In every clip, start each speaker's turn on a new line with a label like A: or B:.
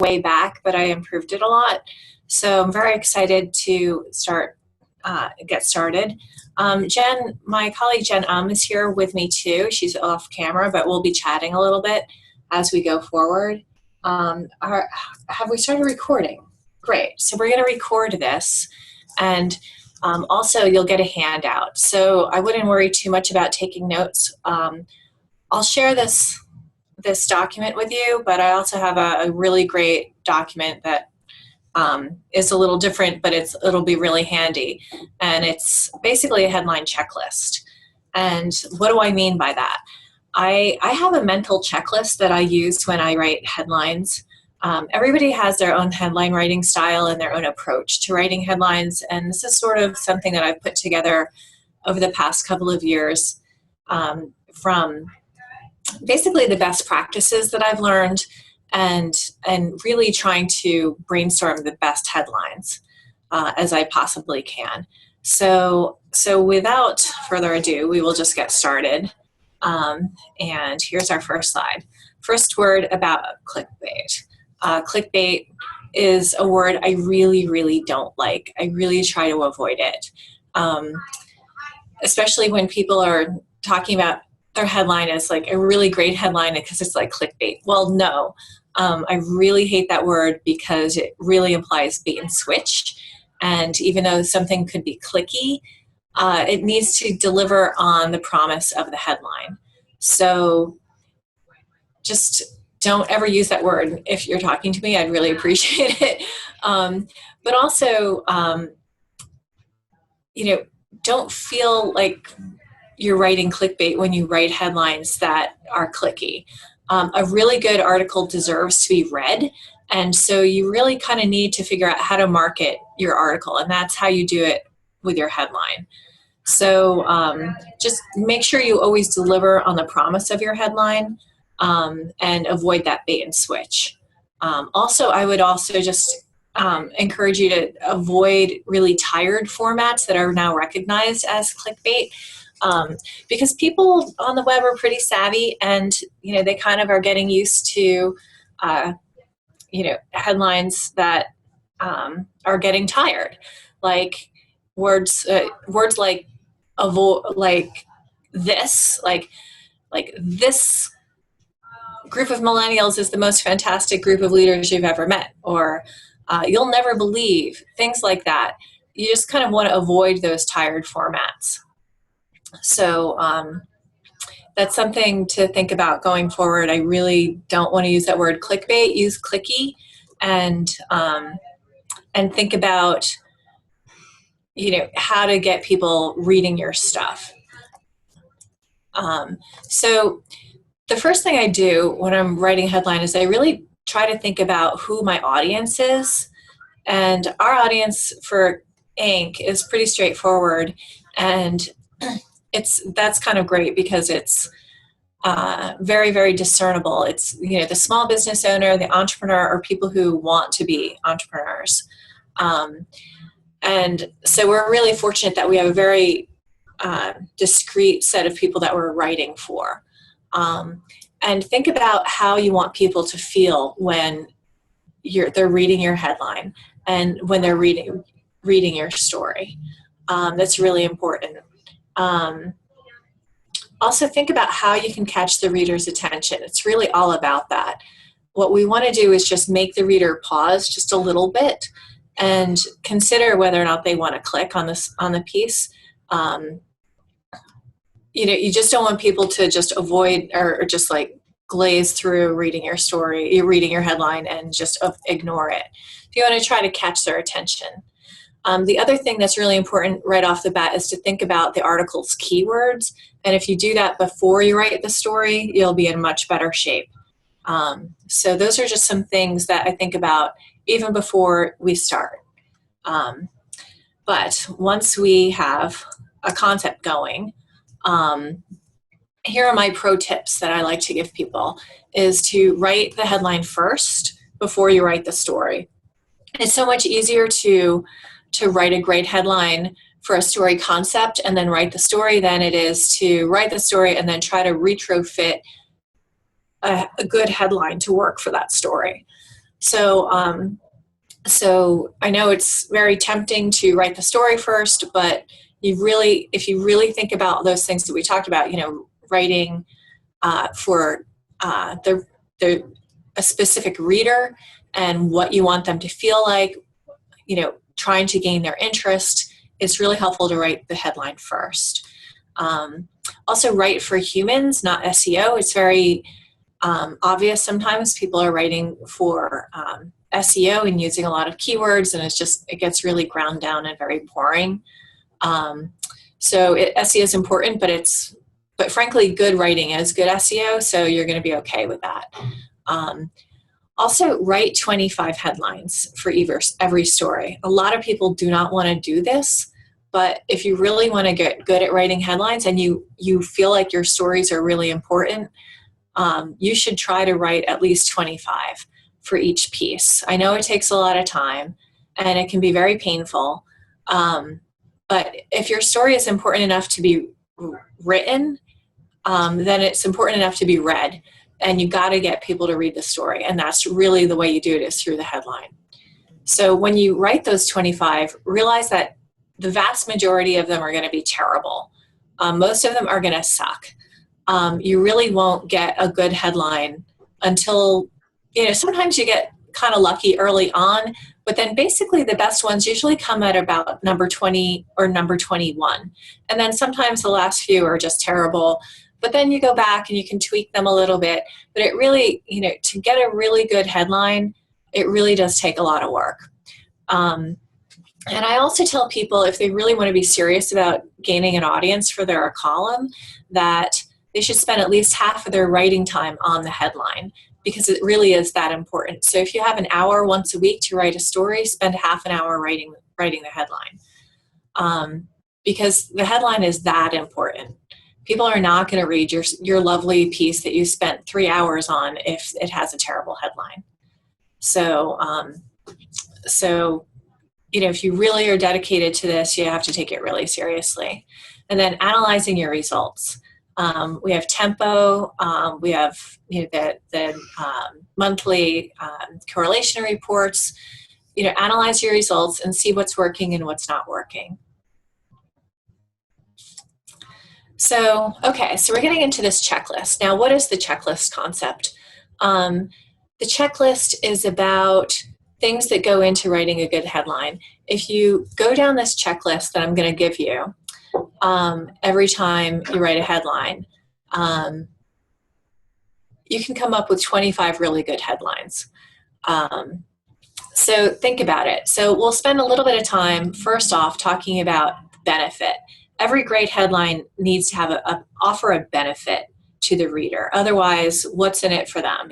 A: way back, but I improved it a lot. So I'm very excited to get started. My colleague Jen is here with me too. She's off camera, but we'll be chatting a little bit as we go forward. Have we started recording? Great. So we're going to record this, and also you'll get a handout. So I wouldn't worry too much about taking notes. I'll share this document with you, but I also have a really great document that is a little different, but it'll be really handy. And it's basically a headline checklist. And what do I mean by that? I have a mental checklist that I use when I write headlines. Everybody has their own headline writing style and their own approach to writing headlines. And this is sort of something that I've put together over the past couple of years from basically the best practices that I've learned and really trying to brainstorm the best headlines as I possibly can. So without further ado, we will just get started. And here's our first slide. First word about clickbait. Clickbait is a word I really, really don't like. I really try to avoid it, especially when people are talking about their headline as like a really great headline because it's like clickbait. Well, no, I really hate that word because it really implies bait and switch. And even though something could be clicky, it needs to deliver on the promise of the headline. So just don't ever use that word if you're talking to me. I'd really appreciate it. But also, don't feel like you're writing clickbait when you write headlines that are clicky. A really good article deserves to be read, and so you really kind of need to figure out how to market your article, and that's how you do it with your headline. So just make sure you always deliver on the promise of your headline and avoid that bait and switch. Also, I would also just encourage you to avoid really tired formats that are now recognized as clickbait. Because people on the web are pretty savvy, and they kind of are getting used to headlines that are getting tired, like words like this, like this group of millennials is the most fantastic group of leaders you've ever met, or you'll never believe, things like that. You just kind of want to avoid those tired formats. So that's something to think about going forward. I really don't want to use that word clickbait. Use clicky, and think about how to get people reading your stuff. So the first thing I do when I'm writing a headline is I really try to think about who my audience is. And our audience for Inc. is pretty straightforward, and that's kind of great because it's very, very discernible. It's the small business owner, the entrepreneur, or people who want to be entrepreneurs. And so we're really fortunate that we have a very discrete set of people that we're writing for. And think about how you want people to feel when they're reading your headline and when they're reading your story. That's really important. Also think about how you can catch the reader's attention. It's really all about that. What we want to do is just make the reader pause just a little bit and consider whether or not they want to click on the piece. You just don't want people to just avoid or just like glaze through reading your story, you're reading your headline and just ignore it. You want to try to catch their attention. The other thing that's really important right off the bat is to think about the article's keywords. And if you do that before you write the story, you'll be in much better shape. So those are just some things that I think about even before we start. But once we have a concept going, here are my pro tips that I like to give people, is to write the headline first before you write the story. It's so much easier to write a great headline for a story concept and then write the story than it is to write the story and then try to retrofit a good headline to work for that story. So, so I know it's very tempting to write the story first, but if you really think about those things that we talked about, writing for the a specific reader and what you want them to feel like, trying to gain their interest, it's really helpful to write the headline first. Also, write for humans, not SEO. It's very obvious sometimes people are writing for SEO and using a lot of keywords, and it gets really ground down and very boring. So SEO is important, but frankly, good writing is good SEO, so you're going to be okay with that. Also, write 25 headlines for every story. A lot of people do not want to do this, but if you really want to get good at writing headlines and you feel like your stories are really important, you should try to write at least 25 for each piece. I know it takes a lot of time and it can be very painful, but if your story is important enough to be written, then it's important enough to be read. And you got to get people to read the story. And that's really the way you do it, is through the headline. So when you write those 25, realize that the vast majority of them are going to be terrible. Most of them are going to suck. You really won't get a good headline until, sometimes you get kind of lucky early on, but then basically the best ones usually come at about number 20 or number 21. And then sometimes the last few are just terrible. But then you go back and you can tweak them a little bit. But it really, to get a really good headline, it really does take a lot of work. And I also tell people, if they really want to be serious about gaining an audience for their column, that they should spend at least half of their writing time on the headline, because it really is that important. So if you have an hour once a week to write a story, spend half an hour writing the headline. Because the headline is that important. People are not going to read your lovely piece that you spent 3 hours on if it has a terrible headline. So, if you really are dedicated to this, you have to take it really seriously. And then analyzing your results. We have tempo. We have the monthly correlation reports. Analyze your results and see what's working and what's not working. So, okay, so we're getting into this checklist. Now, what is the checklist concept? The checklist is about things that go into writing a good headline. If you go down this checklist that I'm going to give you every time you write a headline, you can come up with 25 really good headlines. So think about it. So we'll spend a little bit of time, first off, talking about benefit. Every great headline needs to have offer a benefit to the reader. Otherwise, what's in it for them?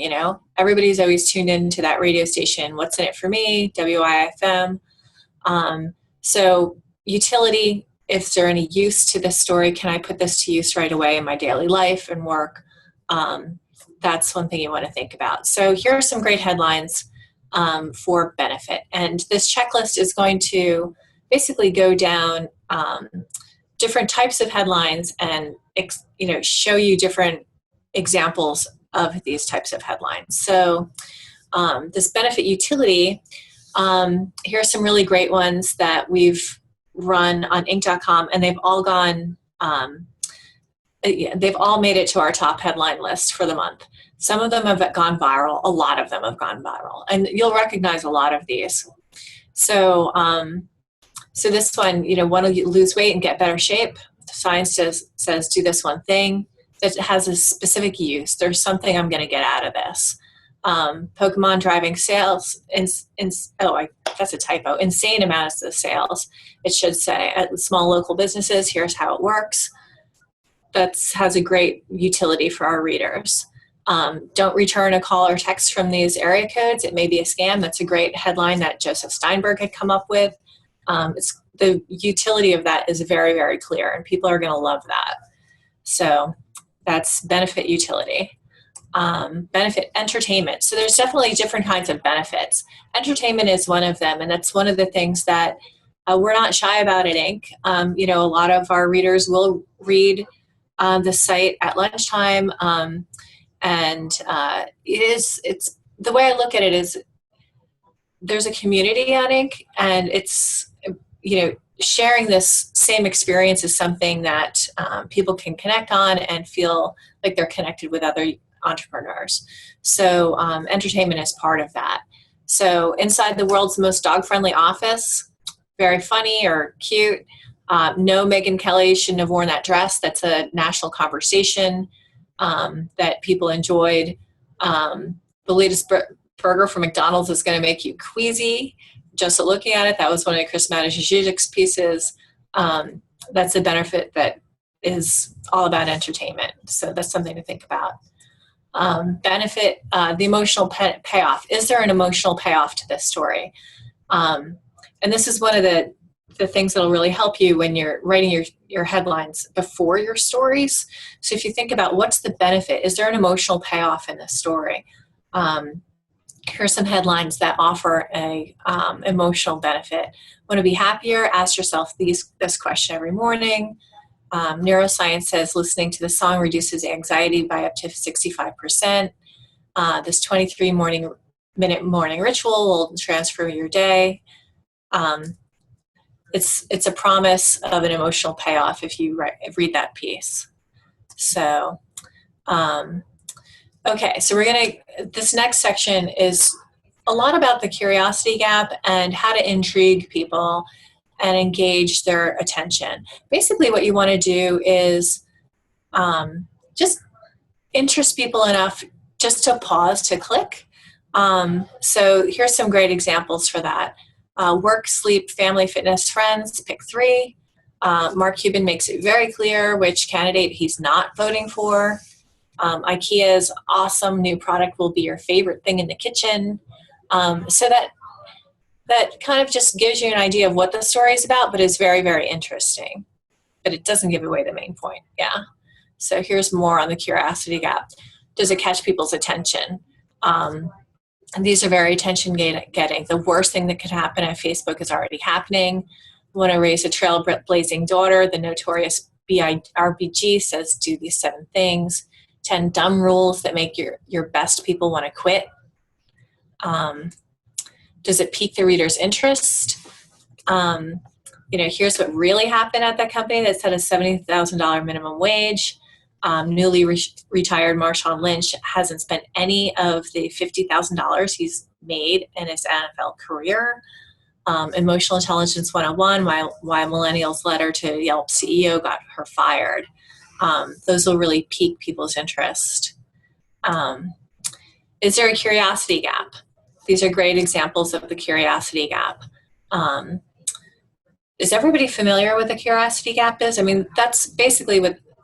A: Everybody's always tuned into that radio station. What's in it for me? WIFM. So utility, if there any use to this story, can I put this to use right away in my daily life and work? That's one thing you want to think about. So here are some great headlines for benefit. And this checklist is going to basically go down different types of headlines and show you different examples of these types of headlines. So this benefit utility, here are some really great ones that we've run on Inc.com, and they've all made it to our top headline list for the month. Some of them have gone viral. A lot of them have gone viral, and you'll recognize a lot of these. So so this one, want to lose weight and get better shape. Science says do this one thing that has a specific use. There's something I'm going to get out of this. Pokemon driving sales, that's a typo, insane amounts of sales. It should say at small local businesses, here's how it works. That has a great utility for our readers. Don't return a call or text from these area codes. It may be a scam. That's a great headline that Joseph Steinberg had come up with. The utility of that is very, very clear, and people are going to love that. So that's benefit utility. Benefit entertainment. So there's definitely different kinds of benefits. Entertainment is one of them, and that's one of the things that we're not shy about at Inc. A lot of our readers will read the site at lunchtime, and it's the way I look at it is there's a community on Inc., and it's, sharing this same experience is something that people can connect on and feel like they're connected with other entrepreneurs. So entertainment is part of that. So inside the world's most dog-friendly office, very funny or cute. No, Megyn Kelly shouldn't have worn that dress. That's a national conversation that people enjoyed. The latest burger from McDonald's is going to make you queasy just looking at it. That was one of Chris Matijic's pieces. That's a benefit that is all about entertainment. So that's something to think about. Benefit, the emotional payoff. Is there an emotional payoff to this story? And this is one of the things that'll really help you when you're writing your headlines before your stories. So if you think about what's the benefit, is there an emotional payoff in this story? Here's some headlines that offer a emotional benefit. Want to be happier? Ask yourself this question every morning. Neuroscience says listening to the song reduces anxiety by up to 65%. This 23-minute morning ritual will transform your day. It's a promise of an emotional payoff if you read that piece. So, okay, so this next section is a lot about the curiosity gap and how to intrigue people and engage their attention. Basically what you want to do is just interest people enough just to pause to click. So here's some great examples for that. Work, sleep, family, fitness, friends, pick 3. Mark Cuban makes it very clear which candidate he's not voting for. IKEA's awesome new product will be your favorite thing in the kitchen. So that kind of just gives you an idea of what the story is about, but it's very, very interesting. But it doesn't give away the main point. Yeah. So here's more on the curiosity gap. Does it catch people's attention? And these are very attention getting. The worst thing that could happen at Facebook is already happening. Want to raise a trailblazing daughter? The notorious RBG says do these 7 things. 10 dumb rules that make your best people want to quit. Does it pique the reader's interest? Here's what really happened at that company that set a $70,000 minimum wage. Newly retired Marshawn Lynch hasn't spent any of the $50,000 he's made in his NFL career. Emotional Intelligence 101, why Millennial's letter to Yelp CEO got her fired. Those will really pique people's interest. Is there a curiosity gap? These are great examples of the curiosity gap. Is everybody familiar with the curiosity gap is? I mean, that's basically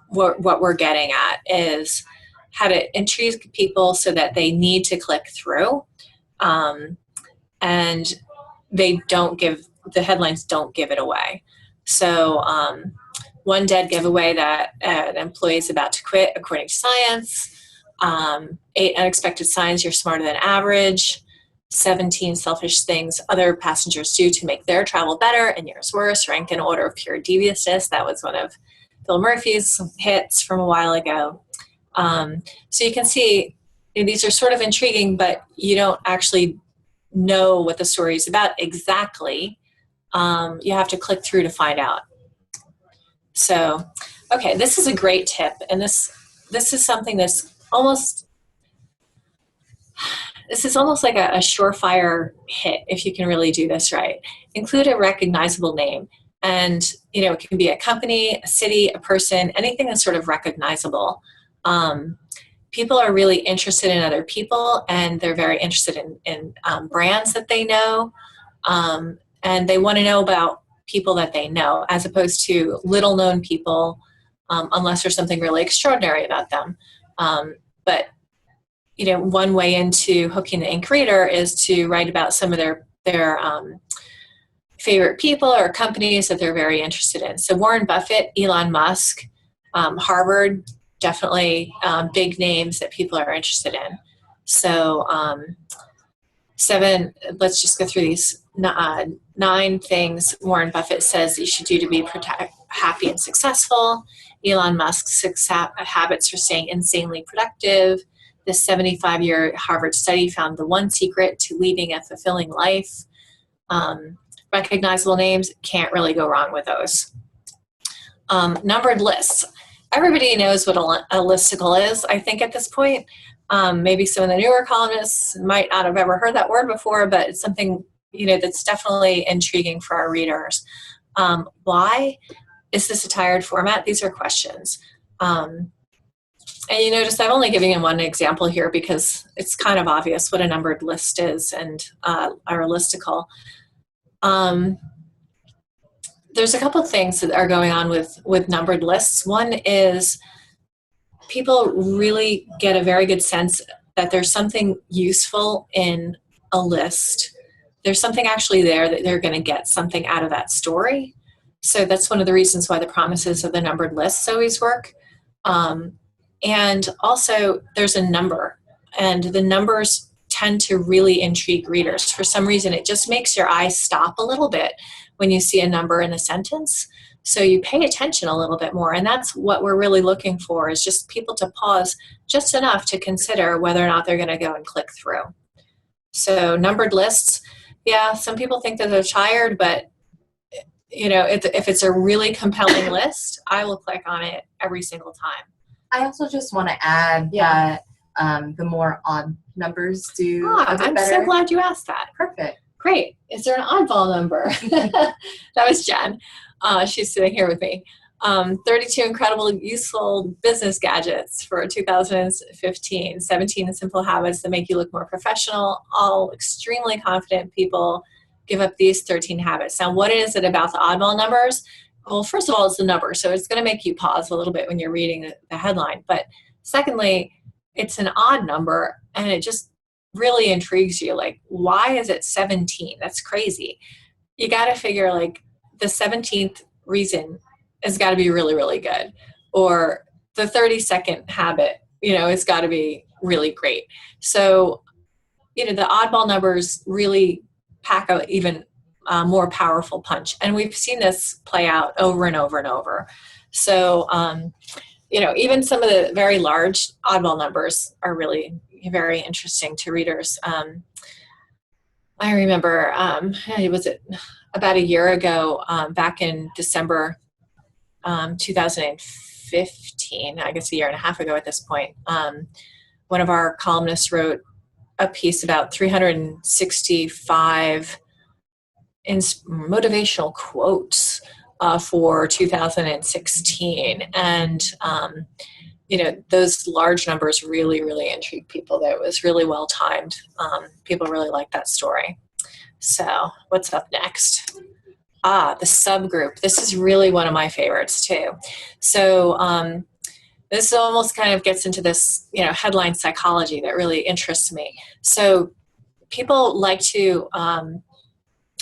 A: what we're getting at, is how to intrigue people so that they need to click through, and the headlines don't give it away. So one dead giveaway that an employee is about to quit according to science, 8 unexpected signs you're smarter than average, 17 selfish things other passengers do to make their travel better and yours worse, ranked in order of pure deviousness. That was one of Bill Murphy's hits from a while ago. So you can see these are sort of intriguing, but you don't actually know what the story is about exactly. You have to click through to find out. So, okay, this is a great tip, and this is something that's almost like a surefire hit if you can really do this right. Include a recognizable name, and it can be a company, a city, a person, anything that's sort of recognizable. People are really interested in other people, and they're very interested in brands that they know, and they want to know about people that they know, as opposed to little known people, unless there's something really extraordinary about them. But one way into hooking the Inc. reader is to write about some of their favorite people or companies that they're very interested in. So Warren Buffett, Elon Musk, Harvard, definitely big names that people are interested in. So 7, let's just go through these 9 things Warren Buffett says you should do to be happy and successful. Elon Musk's 6 habits for staying insanely productive. This 75-year Harvard study found the one secret to leading a fulfilling life. Recognizable names, can't really go wrong with those. Numbered lists. Everybody knows what a listicle is, I think, at this point. Maybe some of the newer columnists might not have ever heard that word before, but it's something, that's definitely intriguing for our readers. Why is this a tired format? These are questions. And you notice I've only given you one example here because it's kind of obvious what a numbered list is and our listicle. There's a couple things that are going on with numbered lists. One is people really get a very good sense that there's something useful in a list. There's something actually there that they're going to get something out of that story. So that's one of the reasons why the promises of the numbered lists always work. And also there's a number, and the numbers tend to really intrigue readers. For some reason, it just makes your eyes stop a little bit when you see a number in a sentence. So you pay attention a little bit more, and that's what we're really looking for, is just people to pause just enough to consider whether or not they're going to go and click through. So numbered lists, yeah, some people think that they're tired, but if it's a really compelling list, I will click on it every single time.
B: I also just want to add that the more odd numbers do a bit
A: I'm
B: better.
A: so glad you asked that.
B: Perfect.
A: Great. Is there an oddball number? That was Jen. She's sitting here with me. 32 incredible useful business gadgets for 2015. 17 simple habits that make you look more professional. All extremely confident people give up these 13 habits. Now, what is it about the oddball numbers? Well, first of all, it's the number, so it's going to make you pause a little bit when you're reading the headline. But secondly, it's an odd number, and it just really intrigues you. Like, why is it 17? That's crazy. You got to figure, like, the 17th reason has got to be really, really good. Or the 32nd habit, has got to be really great. So, the oddball numbers really pack a even more powerful punch. And we've seen this play out over and over and over. So, even some of the very large oddball numbers are really very interesting to readers. I remember, was it about a year ago, back in December 2015, I guess a year and a half ago at this point, one of our columnists wrote a piece about 365 motivational quotes for 2016. And, those large numbers really, really intrigued people. That was really well timed. People really liked that story. So what's up next? The subgroup. This is really one of my favorites too. So this almost kind of gets into this, headline psychology that really interests me. So people like to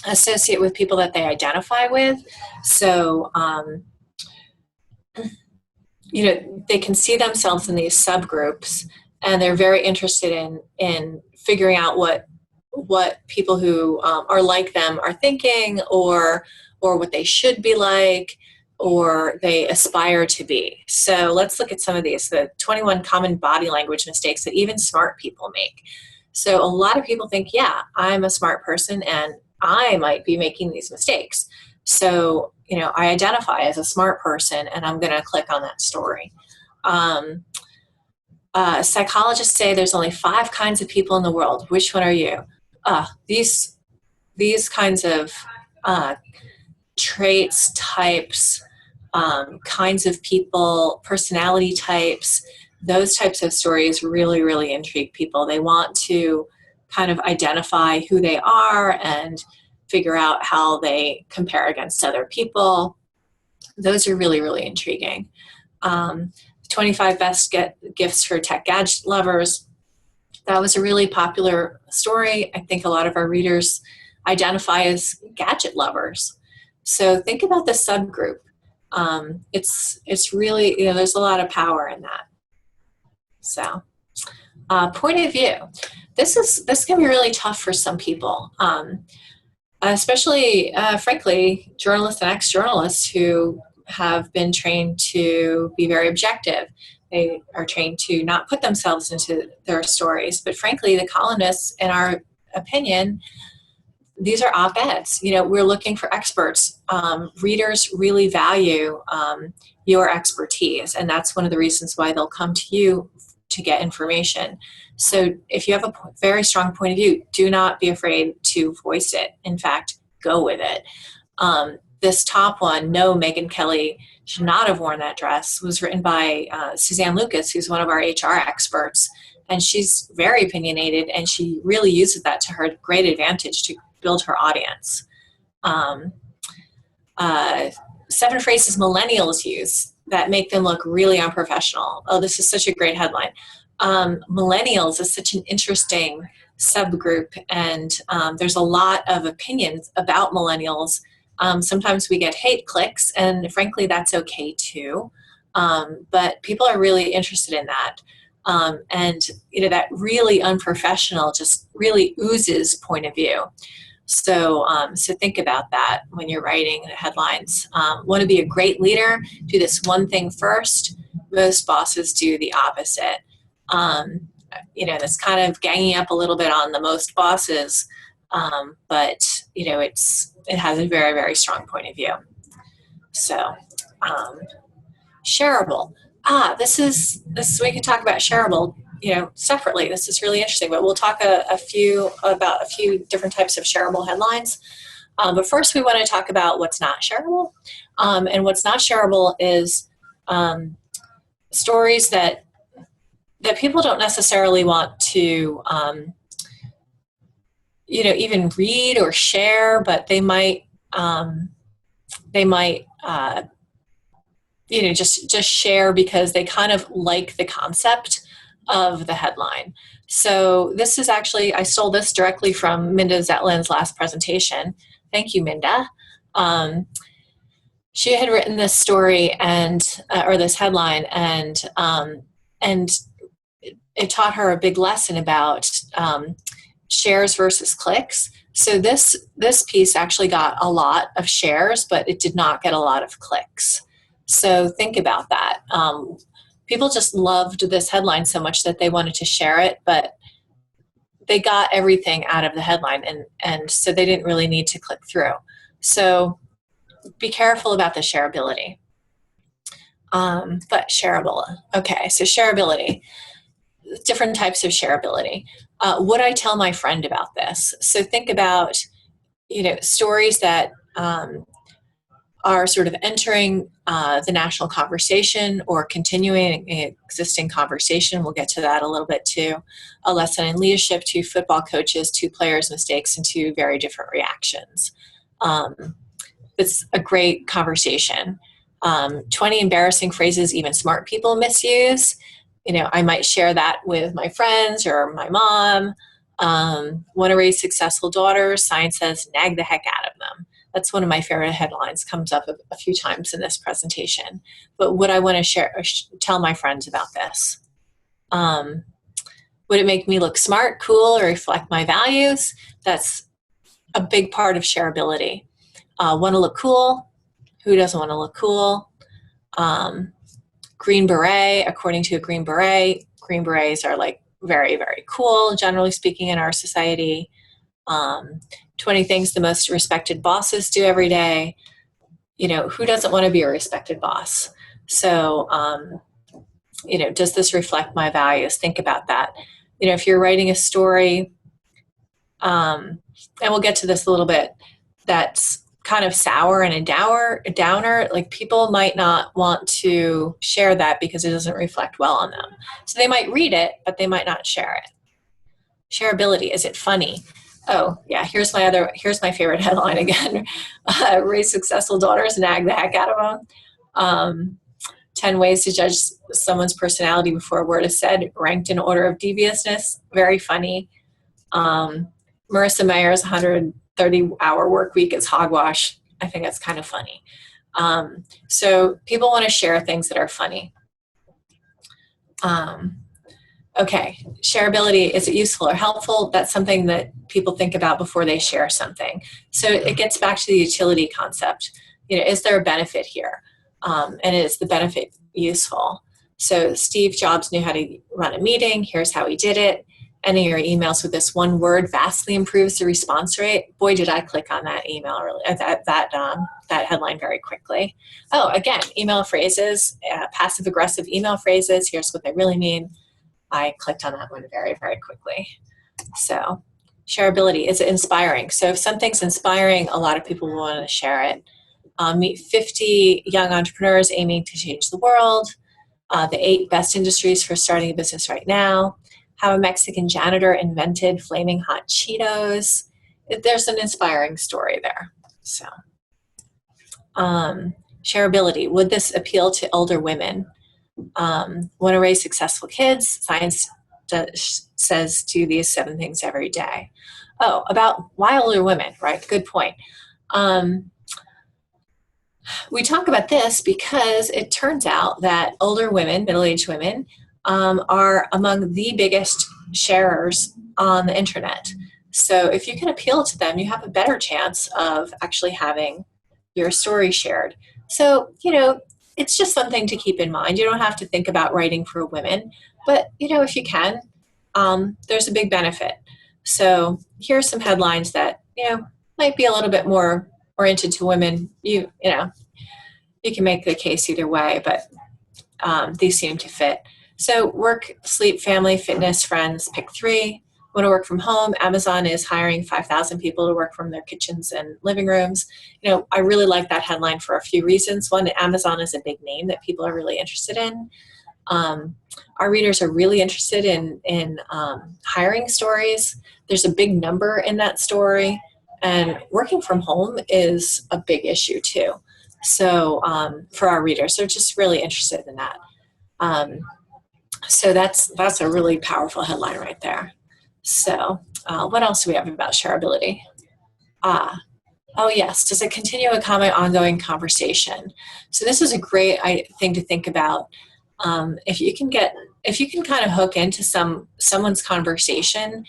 A: associate with people that they identify with. So, they can see themselves in these subgroups, and they're very interested in figuring out what people who are like them are thinking, or what they should be like, or they aspire to be. So let's look at some of these, the 21 common body language mistakes that even smart people make. So a lot of people think, yeah, I'm a smart person and I might be making these mistakes. So, I identify as a smart person, and I'm going to click on that story. Psychologists say there's only 5 kinds of people in the world. Which one are you? These kinds of traits, types, kinds of people, personality types, those types of stories really, really intrigue people. They want to kind of identify who they are and figure out how they compare against other people. Those are really, really intriguing. 25 best gifts for tech gadget lovers. That was a really popular story. I think a lot of our readers identify as gadget lovers. So think about the subgroup. It's really, there's a lot of power in that. So point of view. This can be really tough for some people. Especially, frankly, journalists and ex-journalists who have been trained to be very objective. They are trained to not put themselves into their stories. But frankly, the columnists, in our opinion, these are op-eds. We're looking for experts. Readers really value your expertise, and that's one of the reasons why they'll come to you to get information. So if you have a very strong point of view, do not be afraid to voice it. In fact, go with it. This top one, no, Megyn Kelly should not have worn that dress, was written by Suzanne Lucas, who's one of our HR experts. And she's very opinionated, and she really uses that to her great advantage to build her audience. 7 phrases millennials use that make them look really unprofessional. Oh, this is such a great headline. Millennials is such an interesting subgroup, and there's a lot of opinions about millennials. Sometimes we get hate clicks, and frankly, that's okay too. But people are really interested in that. And that really unprofessional just really oozes point of view. So think about that when you're writing headlines. Want to be a great leader? Do this one thing first. Most bosses do the opposite. That's kind of ganging up a little bit on the most bosses, but it has a very, very strong point of view. So shareable. This we can talk about shareable, separately. This is really interesting, but we'll talk about a few different types of shareable headlines. But first, we want to talk about what's not shareable. And what's not shareable is stories that people don't necessarily want to, even read or share, but they might just share because they kind of like the concept of the headline. So this is actually, I stole this directly from Minda Zetland's last presentation. Thank you, Minda. She had written this story or this headline, and it taught her a big lesson about shares versus clicks. So this piece actually got a lot of shares, but it did not get a lot of clicks. So think about that. People just loved this headline so much that they wanted to share it, but they got everything out of the headline, and so they didn't really need to click through. So be careful about the shareability. But shareable. Okay, so shareability. Different types of shareability. Would I tell my friend about this? So think about, stories that are sort of entering the national conversation or continuing an existing conversation. We'll get to that a little bit too. A lesson in leadership, 2 football coaches, 2 players' mistakes, and 2 very different reactions. It's a great conversation. 20 embarrassing phrases even smart people misuse. I might share that with my friends or my mom. Want to raise successful daughters? Science says nag the heck out of them. That's one of my favorite headlines, comes up a few times in this presentation. But would I want to share or tell my friends about this? Would it make me look smart, cool, or reflect my values? That's a big part of shareability. Want to look cool? Who doesn't want to look cool? Green beret, according to a Green Berets are like very, very cool, generally speaking, in our society. 20 things the most respected bosses do every day. Who doesn't want to be a respected boss? So, does this reflect my values? Think about that. If you're writing a story, and we'll get to this a little bit, that's kind of sour and a downer, like people might not want to share that because it doesn't reflect well on them. So they might read it, but they might not share it. Shareability, is it funny? Oh yeah, here's my favorite headline again. Raise successful daughters, nag the heck out of them. 10 ways to judge someone's personality before a word is said, ranked in order of deviousness, very funny. Marissa Mayer's 130-hour work week is hogwash. I think that's kind of funny. So people want to share things that are funny. Okay, shareability, is it useful or helpful? That's something that people think about before they share something. So it gets back to the utility concept. Is there a benefit here? And is the benefit useful? So Steve Jobs knew how to run a meeting. Here's how he did it. Ending your emails with this one word vastly improves the response rate. Boy, did I click on that email, that headline very quickly. Oh, again, email phrases, passive aggressive email phrases. Here's what they really mean. I clicked on that one very, very quickly. So shareability, is it inspiring? So if something's inspiring, a lot of people will want to share it. Meet 50 young entrepreneurs aiming to change the world. The 8 best industries for starting a business right now. How a Mexican janitor invented flaming hot Cheetos. There's an inspiring story there. So, shareability. Would this appeal to older women? Want to raise successful kids? Science says do these 7 things every day. Oh, about why older women, right? Good point. We talk about this because it turns out that older women, middle-aged women, are among the biggest sharers on the internet. So if you can appeal to them, you have a better chance of actually having your story shared. So, it's just something to keep in mind. You don't have to think about writing for women, but, if you can, there's a big benefit. So here's some headlines that, might be a little bit more oriented to women. You can make the case either way, but these seem to fit. So work, sleep, family, fitness, friends, pick 3. Want to work from home? Amazon is hiring 5,000 people to work from their kitchens and living rooms. I really like that headline for a few reasons. One, Amazon is a big name that people are really interested in. Our readers are really interested in hiring stories. There's a big number in that story, and working from home is a big issue too. So for our readers, they're just really interested in that. So that's a really powerful headline right there. So what else do we have about shareability? Oh yes, does it continue a common ongoing conversation? So this is a great thing to think about. If you can kind of hook into someone's conversation,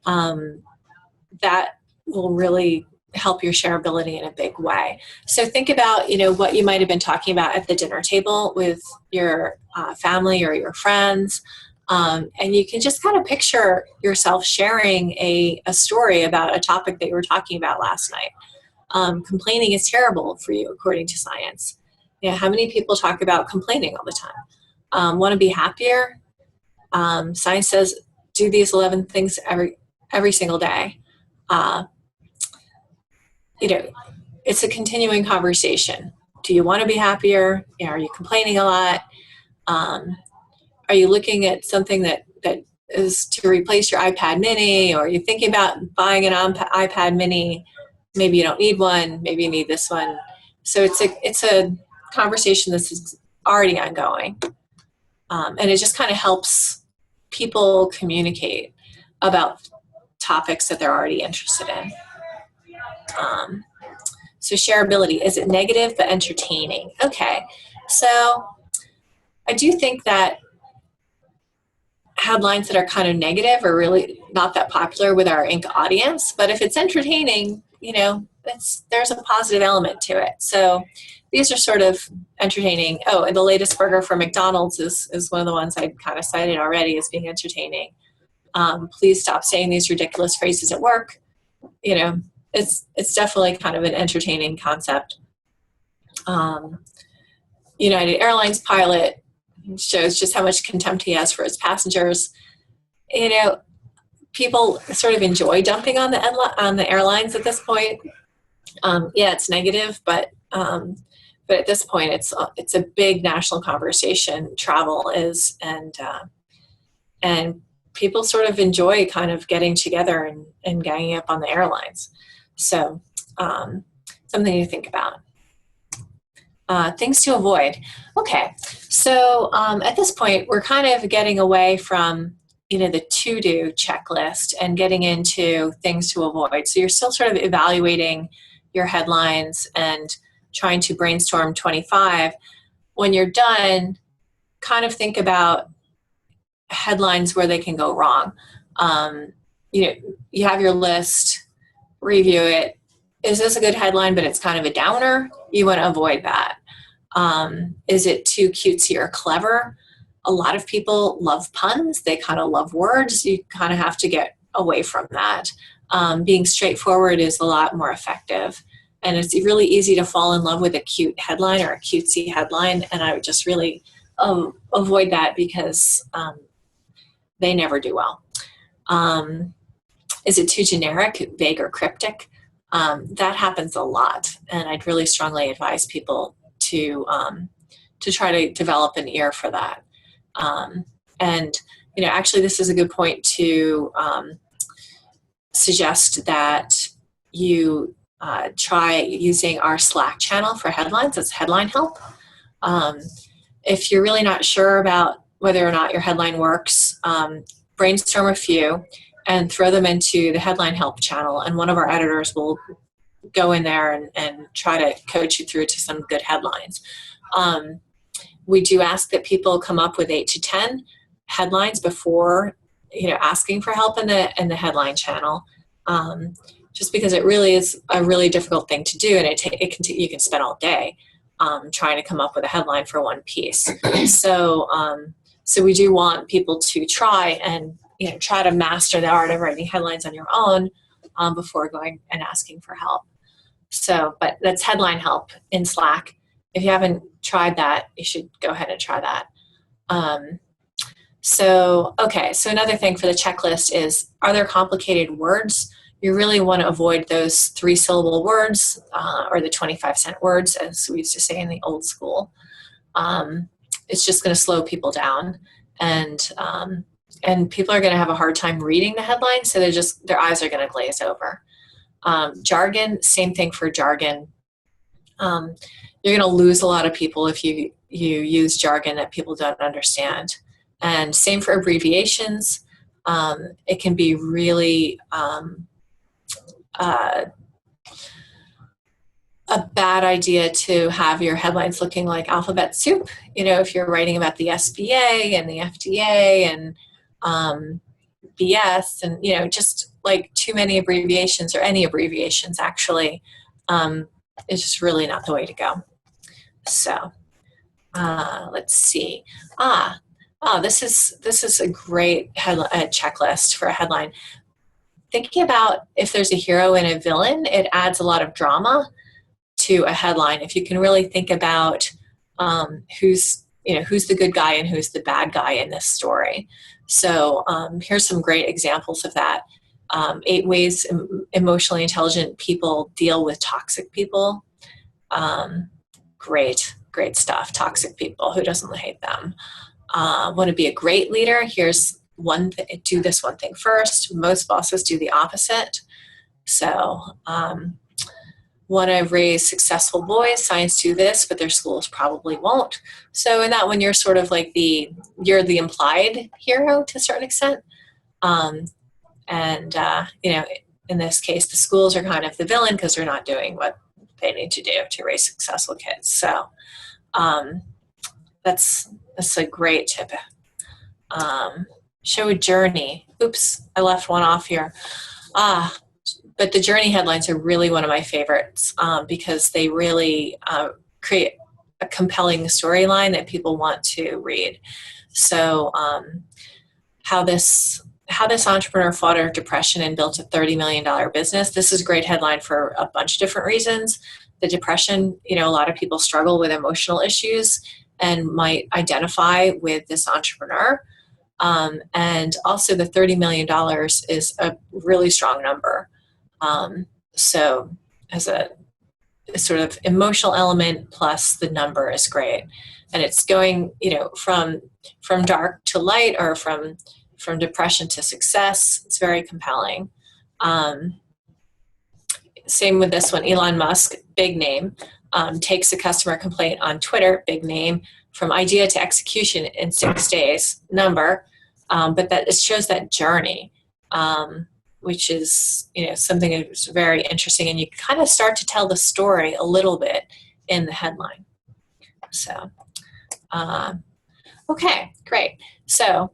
A: that will really help your shareability in a big way. So think about, what you might have been talking about at the dinner table with your family or your friends. And you can just kind of picture yourself sharing a story about a topic that you were talking about last night. Complaining is terrible for you, according to science. How many people talk about complaining all the time? Want to be happier? Science says do these 11 things every single day. It's a continuing conversation. Do you want to be happier? Are you complaining a lot? Are you looking at something that is to replace your iPad mini, or are you thinking about buying an iPad mini? Maybe you don't need one. Maybe you need this one. So it's a conversation that's already ongoing. And it just kind of helps people communicate about topics that they're already interested in. So shareability, is it negative but entertaining? Okay, so I do think that headlines that are kind of negative are really not that popular with our Inc. audience, but if it's entertaining, there's a positive element to it. So these are sort of entertaining. Oh, and the latest burger from McDonald's is one of the ones I kind of cited already as being entertaining. Please stop saying these ridiculous phrases at work. It's definitely kind of an entertaining concept. United Airlines pilot shows just how much contempt he has for his passengers. People sort of enjoy dumping on the airlines at this point. It's negative, but at this point, it's a big national conversation. Travel is, and people sort of enjoy kind of getting together and ganging up on the airlines. So something to think about. Things to avoid. Okay, so at this point, we're kind of getting away from the to-do checklist and getting into things to avoid. So you're still sort of evaluating your headlines and trying to brainstorm 25. When you're done, kind of think about headlines where they can go wrong. You have your list, review it. Is this a good headline, but it's kind of a downer? You want to avoid that. Is it too cutesy or clever? a lot of people love puns. They kind of love words. You kind of have to get away from that. Being straightforward is a lot more effective. And it's really easy to fall in love with a cute headline or a cutesy headline. And I would just really avoid that because they never do well. Is it too generic, vague, or cryptic? That happens a lot. And I'd really strongly advise people to try to develop an ear for that. And, actually this is a good point to suggest that you try using our Slack channel for headlines. It's Headline Help. If you're really not sure about whether or not your headline works, brainstorm a few and throw them into the Headline Help channel, and one of our editors will go in there and try to coach you through to some good headlines. We do ask that people come up with 8 to 10 headlines before asking for help in the headline channel, just because it really is a really difficult thing to do, and you can spend all day trying to come up with a headline for one piece. So we do want people to try to master the art of writing headlines on your own before going and asking for help. So, but that's Headline Help in Slack. If you haven't tried that, you should go ahead and try that. So another thing for the checklist is, are there complicated words? You really want to avoid those 3-syllable words or the 25-cent words, as we used to say in the old school. It's just going to slow people down, and people are going to have a hard time reading the headline, so their eyes are going to glaze over. Jargon, same thing for jargon. You're going to lose a lot of people if you use jargon that people don't understand. And same for abbreviations. It can be really a bad idea to have your headlines looking like alphabet soup. If you're writing about the SBA and the FDA and BS and, just like too many abbreviations, or any abbreviations actually, it's just really not the way to go. So let's see. This is a great checklist for a headline. Thinking about if there's a hero and a villain, it adds a lot of drama to a headline. If you can really think about who's the good guy and who's the bad guy in this story. So here's some great examples of that. 8 ways emotionally intelligent people deal with toxic people. Great stuff. Toxic people, who doesn't hate them? Want to be a great leader? Here's one thing: do this one thing first. Most bosses do the opposite. So want to raise successful boys? Science do this, but their schools probably won't. So in that one, you're sort of like you're the implied hero to a certain extent. In this case, the schools are kind of the villain because they're not doing what they need to do to raise successful kids. So that's a great tip. Show a journey. Oops, I left one off here. But the journey headlines are really one of my favorites because they really create a compelling storyline that people want to read. So how this entrepreneur fought her depression and built a $30 million business. This is a great headline for a bunch of different reasons. The depression, a lot of people struggle with emotional issues and might identify with this entrepreneur. And also the $30 million is a really strong number. So as a sort of emotional element plus the number is great. And it's going, from dark to light, or from depression to success. It's very compelling. Same with this one. Elon Musk, big name, takes a customer complaint on Twitter, big name, from idea to execution in 6 days, number. But that it shows that journey, which is, something that's very interesting. And you kind of start to tell the story a little bit in the headline. So, okay, great. So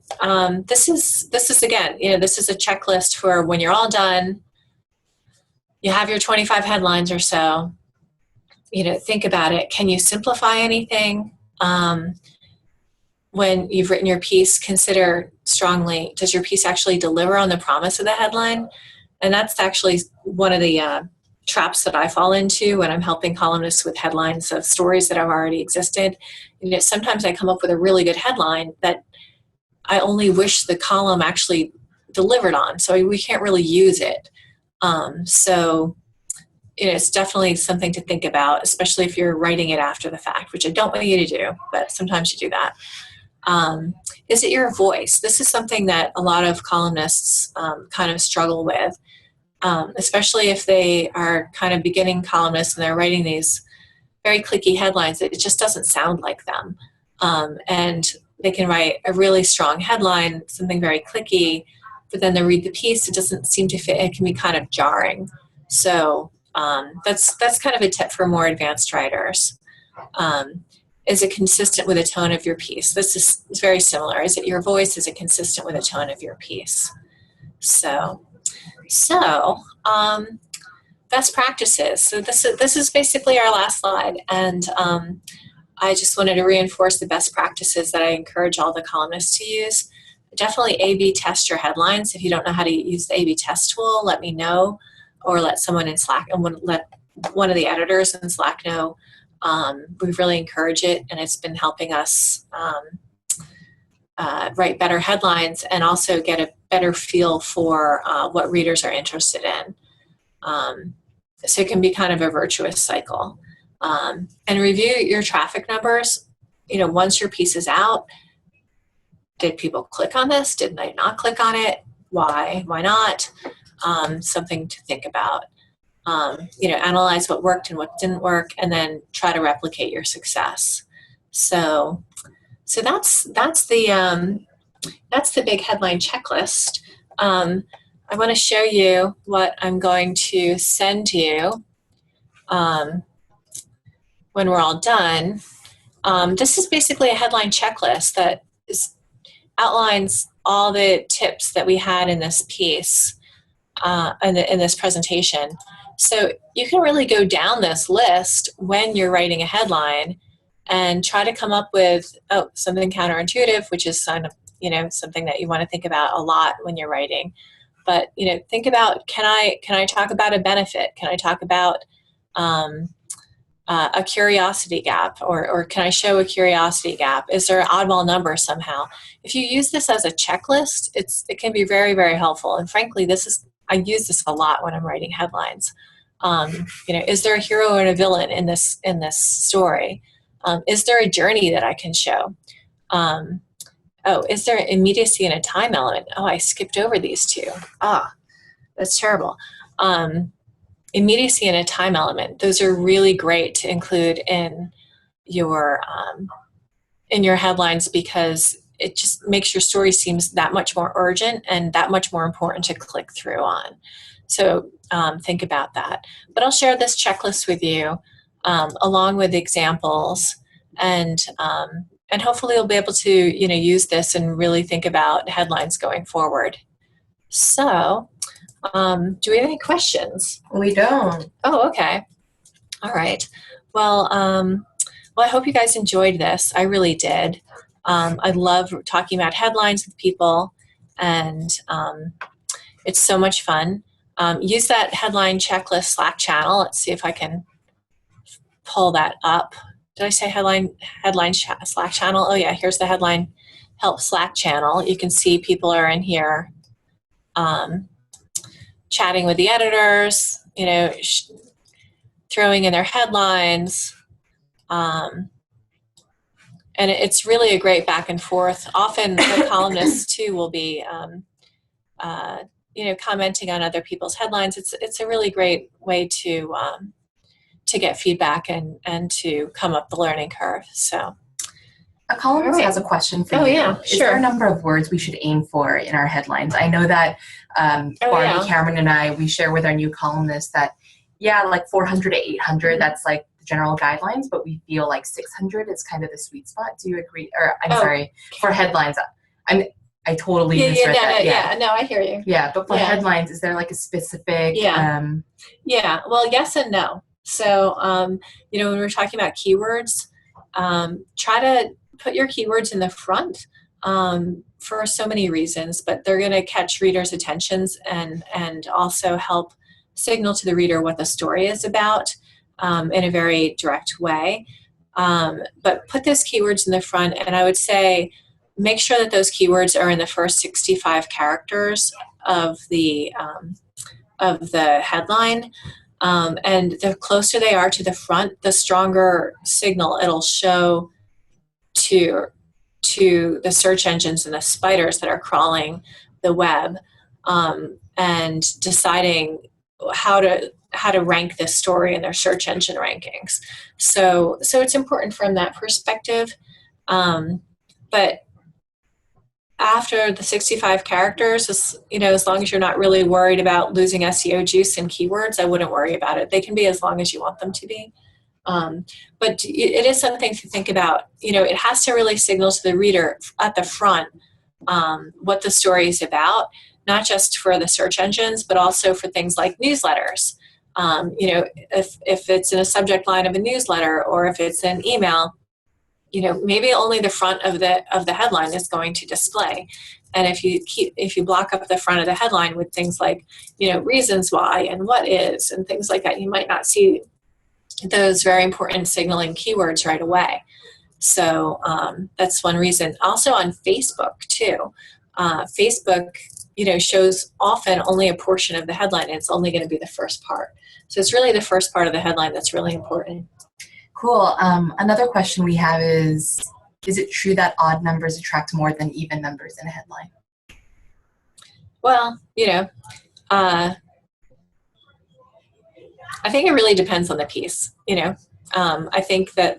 A: this is again, this is a checklist for when you're all done. You have your 25 headlines or so. Think about it. Can you simplify anything? when you've written your piece, consider strongly, does your piece actually deliver on the promise of the headline? And that's actually one of the traps that I fall into when I'm helping columnists with headlines of stories that have already existed. Sometimes I come up with a really good headline that I only wish the column actually delivered on, so we can't really use it. So it's definitely something to think about, especially if you're writing it after the fact, which I don't want you to do, but sometimes you do that. Is it your voice? This is something that a lot of columnists kind of struggle with, especially if they are kind of beginning columnists and they're writing these very clicky headlines. It just doesn't sound like them. And they can write a really strong headline, something very clicky, but then they read the piece, it doesn't seem to fit. It can be kind of jarring. So that's kind of a tip for more advanced writers. Is it consistent with the tone of your piece? This is very similar. Is it your voice? Is it consistent with the tone of your piece? So best practices. So this is basically our last slide, and I just wanted to reinforce the best practices that I encourage all the columnists to use. Definitely A/B test your headlines. If you don't know how to use the A/B test tool, let me know, or let someone in Slack, and let one of the editors in Slack know. We really encourage it, and it's been helping us write better headlines and also get a better feel for what readers are interested in. So it can be kind of a virtuous cycle. And review your traffic numbers. Once your piece is out, did people click on this? Did they not click on it? Why? Why not? Something to think about. Analyze what worked and what didn't work, and then try to replicate your success. So that's the big headline checklist. I want to show you what I'm going to send you when we're all done. This is basically a headline checklist that outlines all the tips that we had in this piece, in this presentation. So you can really go down this list when you're writing a headline and try to come up with something counterintuitive, which is something that you want to think about a lot when you're writing. But think about, can I talk about a benefit? Can I talk about a curiosity gap, or can I show a curiosity gap? Is there an oddball number somehow? If you use this as a checklist, it can be very, very helpful. And frankly, I use this a lot when I'm writing headlines. Is there a hero and a villain in this story? Is there a journey that I can show? Is there immediacy and a time element? I skipped over these two. That's terrible. Immediacy and a time element. Those are really great to include in your headlines, because it just makes your story seems that much more urgent and that much more important to click through on. So think about that. But I'll share this checklist with you along with examples, and hopefully you'll be able to use this and really think about headlines going forward. So do we have any questions?
B: We don't.
A: Oh, okay. All right. Well, I hope you guys enjoyed this. I really did. I love talking about headlines with people, and it's so much fun. Use that headline checklist Slack channel. Let's see if I can pull that up. Did I say headline Slack channel? Oh yeah, here's the headline help Slack channel. You can see people are in here chatting with the editors, throwing in their headlines. And it's really a great back and forth. Often the columnists too will be commenting on other people's headlines. It's a really great way to get feedback and to come up the learning curve. So
B: a columnist has a question for you.
A: Yeah,
B: Is there a number of words we should aim for in our headlines? I know that Barney, Cameron, and I, we share with our new columnists that, like 400 to 800, that's like the general guidelines, but we feel like 600 is kind of the sweet spot. Do you agree? Or sorry, for headlines. I totally misread that.
A: No, I hear you.
B: Yeah, but for headlines, is there like a specific?
A: Well, yes and no. So, when we're talking about keywords, try to put your keywords in the front for so many reasons, but they're going to catch readers' attentions and also help signal to the reader what the story is about in a very direct way. But put those keywords in the front, and I would say make sure that those keywords are in the first 65 characters of the headline. And the closer they are to the front, the stronger signal it'll show to the search engines and the spiders that are crawling the web, and deciding how to rank this story in their search engine rankings. So it's important from that perspective. But after the 65 characters, as long as you're not really worried about losing SEO juice and keywords, I wouldn't worry about it. They can be as long as you want them to be. But it is something to think about. It has to really signal to the reader at the front what the story is about, not just for the search engines, but also for things like newsletters. If it's in a subject line of a newsletter, or if it's an email, maybe only the front of the headline is going to display. And if you block up the front of the headline with things like, reasons why and what is and things like that, you might not see those very important signaling keywords right away. So that's one reason. Also on Facebook too. Facebook, shows often only a portion of the headline, and it's only going to be the first part. So it's really the first part of the headline that's really important.
B: Cool. Another question we have is it true that odd numbers attract more than even numbers in a headline?
A: Well, I think it really depends on the piece. I think that,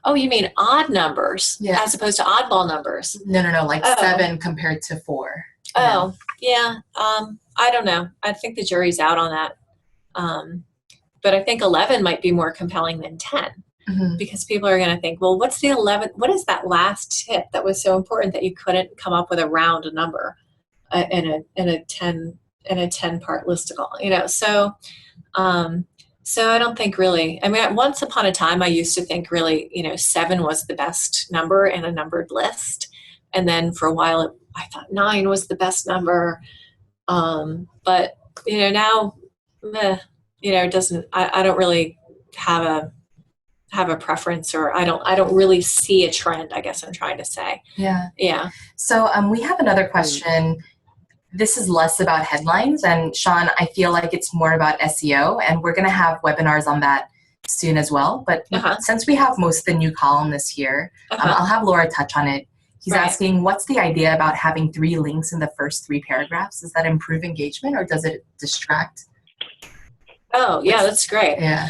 A: oh, you mean odd numbers as opposed to oddball numbers?
B: No, like 7 compared to 4.
A: Oh, yeah. I don't know. I think the jury's out on that. But I think 11 might be more compelling than 10, because people are going to think, well, what's the 11? What is that last tip that was so important that you couldn't come up with a round number in a 10 part listicle? So I don't think really. I mean, once upon a time, I used to think really, 7 was the best number in a numbered list, and then for a while I thought 9 was the best number. But now. It doesn't. I don't really have a preference, or I don't really see a trend, I guess I'm trying to say. Yeah.
B: So we have another question. This is less about headlines, and Sean, I feel like it's more about SEO, and we're going to have webinars on that soon as well. But since we have most of the new columnists here, I'll have Laura touch on it. He's asking, what's the idea about having 3 links in the first 3 paragraphs? Does that improve engagement, or does it distract?
A: Oh, yeah, that's great.
B: Yeah.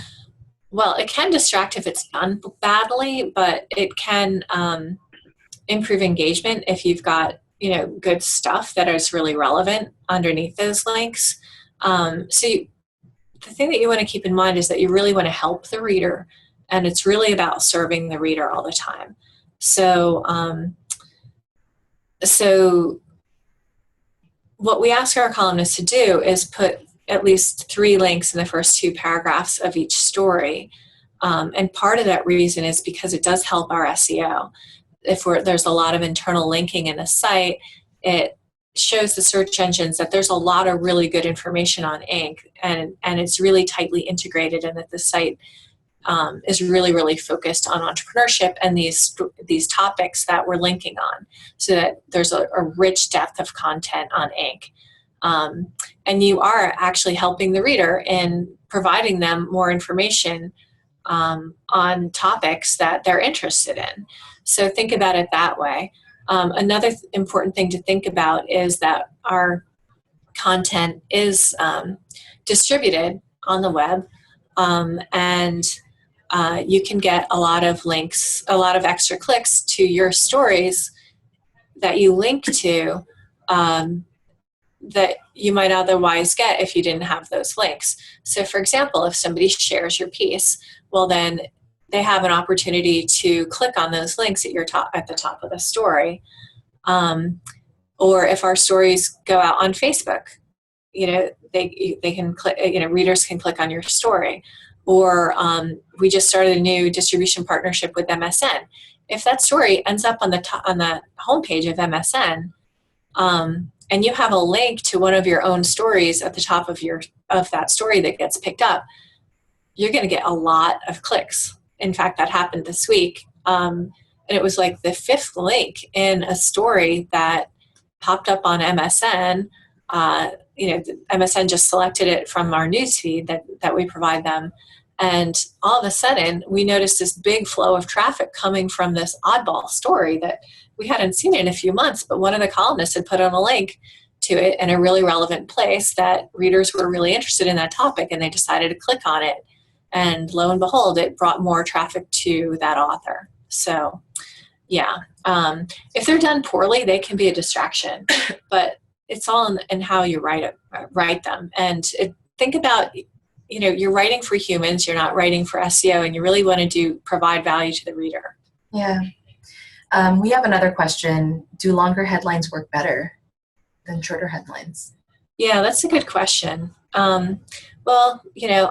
A: Well, it can distract if it's done badly, but it can improve engagement if you've got, good stuff that is really relevant underneath those links. The thing that you want to keep in mind is that you really want to help the reader, and it's really about serving the reader all the time. So what we ask our columnists to do is put at least 3 links in the first 2 paragraphs of each story. And part of that reason is because it does help our SEO. If there's a lot of internal linking in a site, it shows the search engines that there's a lot of really good information on Inc. and it's really tightly integrated, and that the site is really, really focused on entrepreneurship and these topics that we're linking on, so that there's a rich depth of content on Inc. And you are actually helping the reader in providing them more information on topics that they're interested in. So think about it that way. Another important thing to think about is that our content is distributed on the web, and you can get a lot of links, a lot of extra clicks to your stories that you link to, that you might otherwise get if you didn't have those links. So for example, if somebody shares your piece, well then they have an opportunity to click on those links at the top of the story. Or if our stories go out on Facebook, they can click, readers can click on your story. or we just started a new distribution partnership with MSN. If that story ends up on the homepage of MSN, and you have a link to one of your own stories at the top of that story that gets picked up, you're going to get a lot of clicks. In fact, that happened this week. And it was like the 5th link in a story that popped up on MSN. MSN just selected it from our newsfeed that we provide them. And all of a sudden, we noticed this big flow of traffic coming from this oddball story that we hadn't seen in a few months, but one of the columnists had put on a link to it in a really relevant place that readers were really interested in that topic, and they decided to click on it. And lo and behold, it brought more traffic to that author. So, yeah, if they're done poorly, they can be a distraction, but it's all in how you write them. And think about, you're writing for humans, you're not writing for SEO, and you really want to provide value to the reader.
B: Yeah. We have another question. Do longer headlines work better than shorter headlines?
A: Yeah, that's a good question. Well,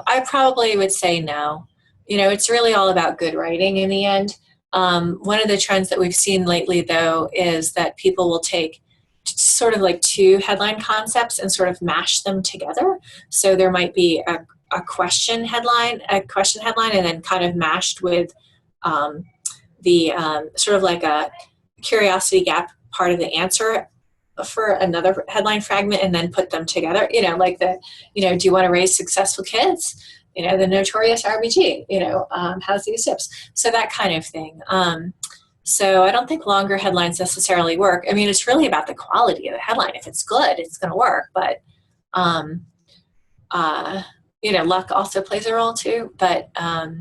A: I probably would say no. It's really all about good writing in the end. One of the trends that we've seen lately, though, is that people will take sort of like 2 headline concepts and sort of mash them together. So there might be a question headline, and then kind of mashed with the sort of like a curiosity gap part of the answer for another headline fragment, and then put them together, like do you want to raise successful kids? The notorious RBG, has these tips. So that kind of thing. So I don't think longer headlines necessarily work. I mean, it's really about the quality of the headline. If it's good, it's going to work. But, luck also plays a role too. But I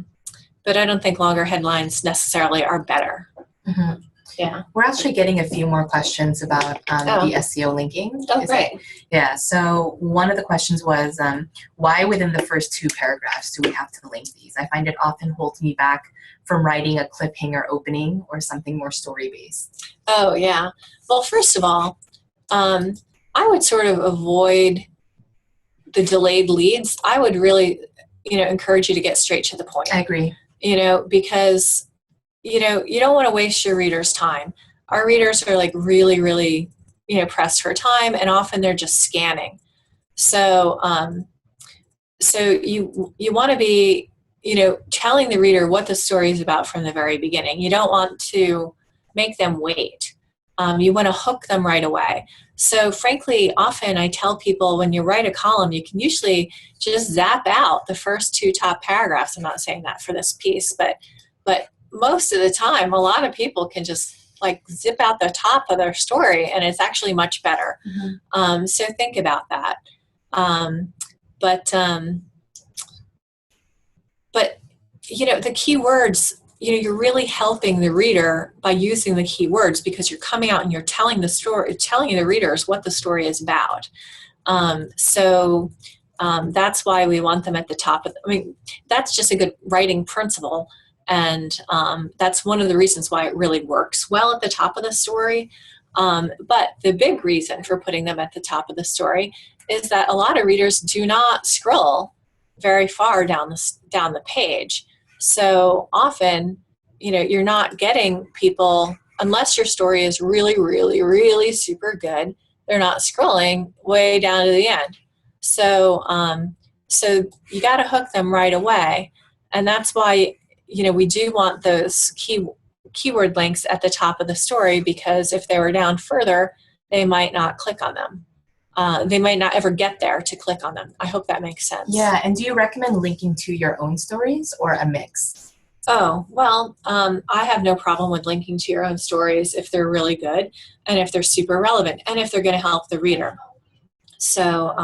A: don't think longer headlines necessarily are better.
B: Mm-hmm.
A: Yeah.
B: We're actually getting a few more questions about the SEO linking.
A: Oh, great.
B: Yeah. So one of the questions was, why within the first 2 paragraphs do we have to link these? I find it often holds me back from writing a cliffhanger opening or something more story-based.
A: Oh, yeah. Well, first of all, I would sort of avoid the delayed leads. I would really, encourage you to get straight to the point.
B: I agree.
A: Because you don't want to waste your readers' time. Our readers are like really, really, pressed for time, and often they're just scanning. So, you want to be, telling the reader what the story is about from the very beginning. You don't want to make them wait. You want to hook them right away. So frankly, often I tell people when you write a column, you can usually just zap out the first 2 top paragraphs. I'm not saying that for this piece, but most of the time, a lot of people can just like zip out the top of their story, and it's actually much better. Mm-hmm. So think about that. But the keywords, you're really helping the reader by using the keywords, because you're coming out and you're telling the readers what the story is about. That's why we want them at the top that's just a good writing principle. And that's one of the reasons why it really works well at the top of the story. But the big reason for putting them at the top of the story is that a lot of readers do not scroll very far down the page. So often, you're not getting people, unless your story is really, really, really super good, they're not scrolling way down to the end. So you got to hook them right away. And that's why we do want those keyword links at the top of the story, because if they were down further, they might not click on them. They might not ever get there to click on them. I hope that makes sense.
B: Yeah, and do you recommend linking to your own stories or a mix?
A: Oh, well, I have no problem with linking to your own stories if they're really good and if they're super relevant and if they're going to help the reader. So,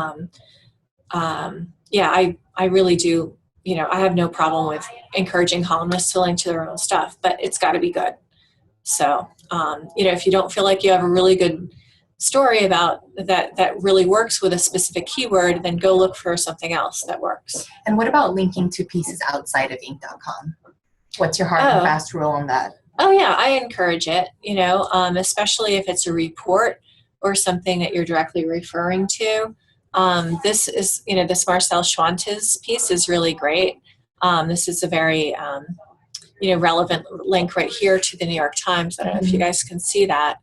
A: I really do. I have no problem with encouraging columnists to link to their own stuff, but it's got to be good. So, if you don't feel like you have a really good story about that really works with a specific keyword, then go look for something else that works.
B: And what about linking to pieces outside of Inc.com? What's your hard and fast rule on that?
A: Oh, yeah, I encourage it, especially if it's a report or something that you're directly referring to. This Marcel Schwantes piece is really great. This is a very relevant link right here to the New York Times. I don't know if you guys can see that.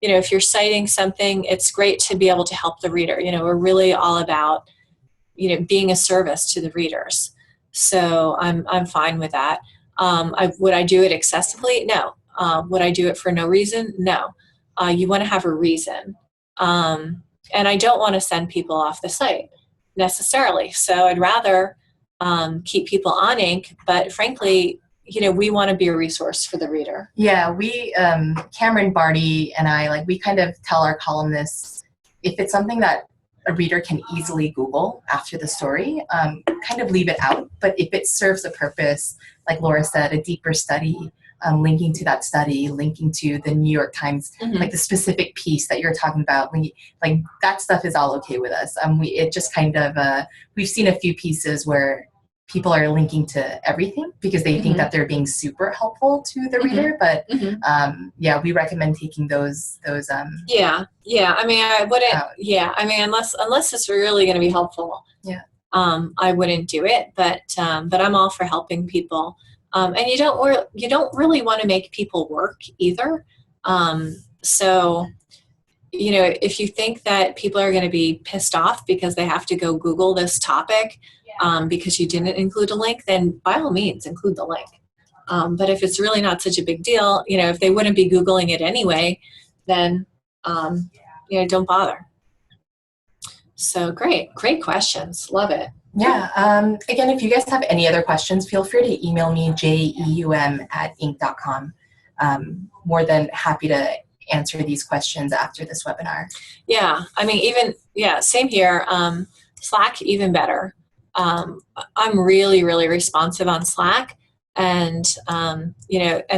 A: If you're citing something, it's great to be able to help the reader. We're really all about, being a service to the readers. So I'm fine with that. Would I do it excessively? No. Would I do it for no reason? No. You want to have a reason. And I don't want to send people off the site necessarily. So I'd rather keep people on Ink, but frankly, we want to be a resource for the reader.
B: Yeah, we, Cameron, Barty, and I, we kind of tell our columnists, if it's something that a reader can easily Google after the story, kind of leave it out. But if it serves a purpose, like Laura said, a deeper study, linking to that study, linking to the New York Times, the specific piece that you're talking about, that stuff is all okay with us. It just kind of, we've seen a few pieces where people are linking to everything because they think that they're being super helpful to the reader. But we recommend taking those.
A: I mean, I wouldn't. I mean, unless it's really going to be helpful.
B: Yeah.
A: I wouldn't do it. But I'm all for helping people. And you don't really want to make people work either. So, if you think that people are going to be pissed off because they have to go Google this topic because you didn't include a link, then by all means include the link. But if it's really not such a big deal, if they wouldn't be Googling it anyway, then don't bother. So great questions. Love it.
B: Yeah. Again, if you guys have any other questions, feel free to email me, jeum@ink.com. More than happy to answer these questions after this webinar.
A: Yeah. I mean, same here. Slack, even better. I'm really, really responsive on Slack. And, and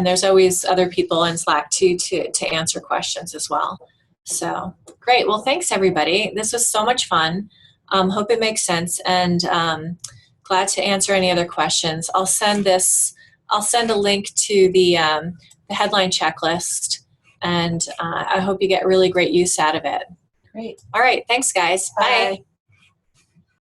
A: there's always other people in Slack too to answer questions as well. So great. Well, thanks everybody. This was so much fun. Hope it makes sense, and glad to answer any other questions. I'll send a link to the headline checklist, and I hope you get really great use out of it.
B: Great.
A: All right. Thanks, guys. Bye.
B: Bye.